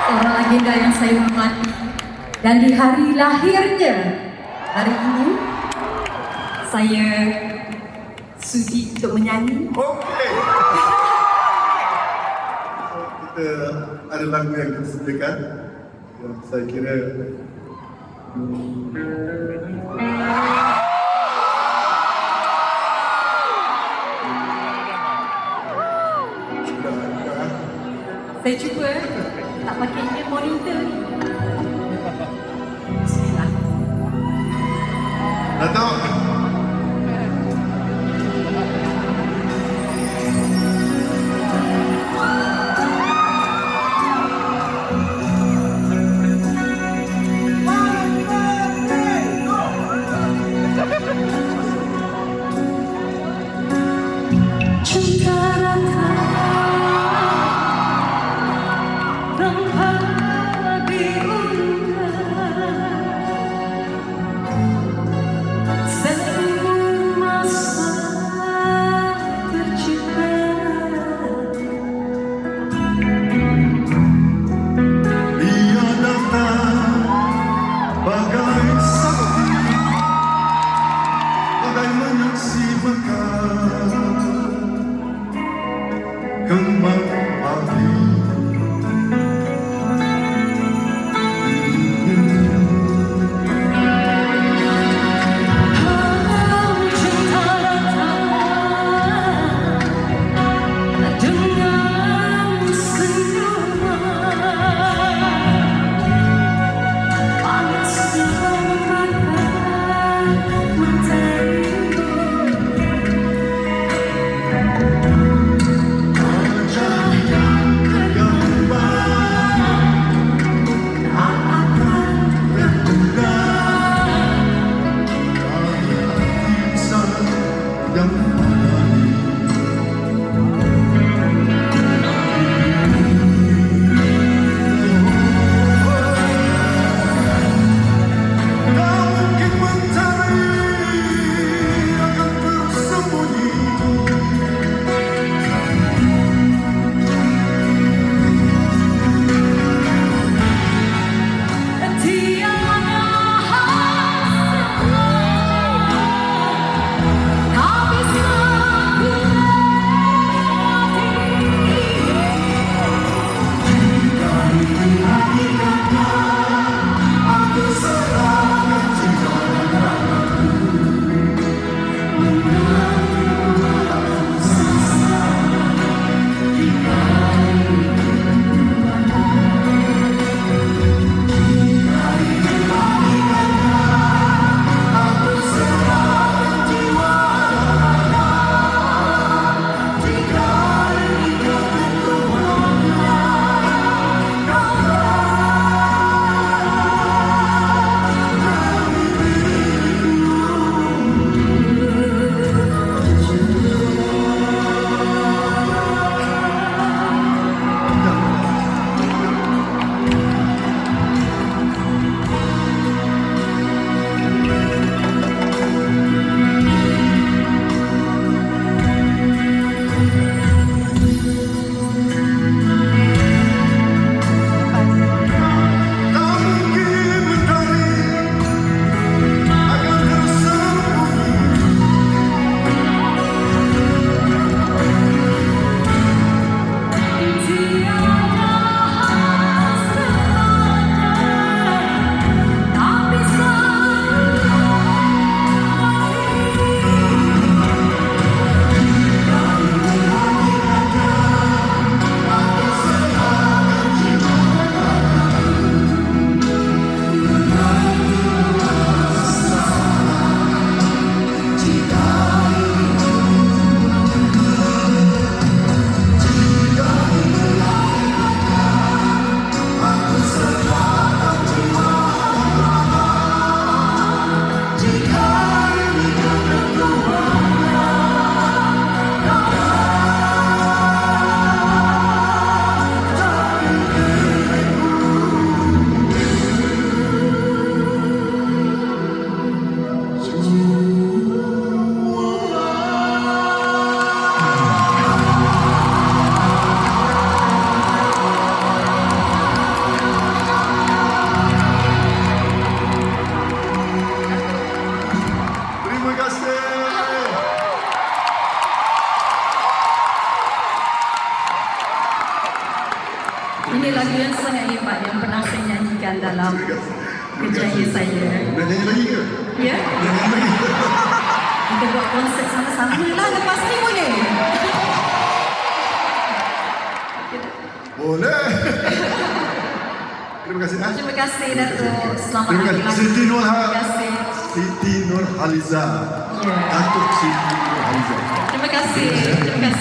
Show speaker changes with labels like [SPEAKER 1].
[SPEAKER 1] seorang legenda yang saya hormati. Dan di hari lahirnya hari ini, saya sudi untuk menyanyi.
[SPEAKER 2] Okey. Kita ada lagu yang kita sediakan. Saya kira
[SPEAKER 1] Saya cuba tak pakai dia monitor ni. Bismillah.
[SPEAKER 2] Datuk.
[SPEAKER 1] Ini lagu yang sangat hebat yang pernah saya nyanyikan dalam kerjaya saya.
[SPEAKER 2] Nak nyanyi lagi ke?
[SPEAKER 1] Ya?
[SPEAKER 2] Nak nyanyi lagi?
[SPEAKER 1] Kita buat konsert sama-sama lah lepas ni boleh.
[SPEAKER 2] Boleh. Terima kasih.
[SPEAKER 1] Terima kasih Datuk. Selamat
[SPEAKER 2] Terima
[SPEAKER 1] hari
[SPEAKER 2] kasih.
[SPEAKER 1] lahir.
[SPEAKER 2] Siti
[SPEAKER 1] Terima kasih.
[SPEAKER 2] Siti Nurhaliza.
[SPEAKER 1] Ya.
[SPEAKER 2] Datuk Siti Nurhaliza.
[SPEAKER 1] Terima kasih. Terima kasih.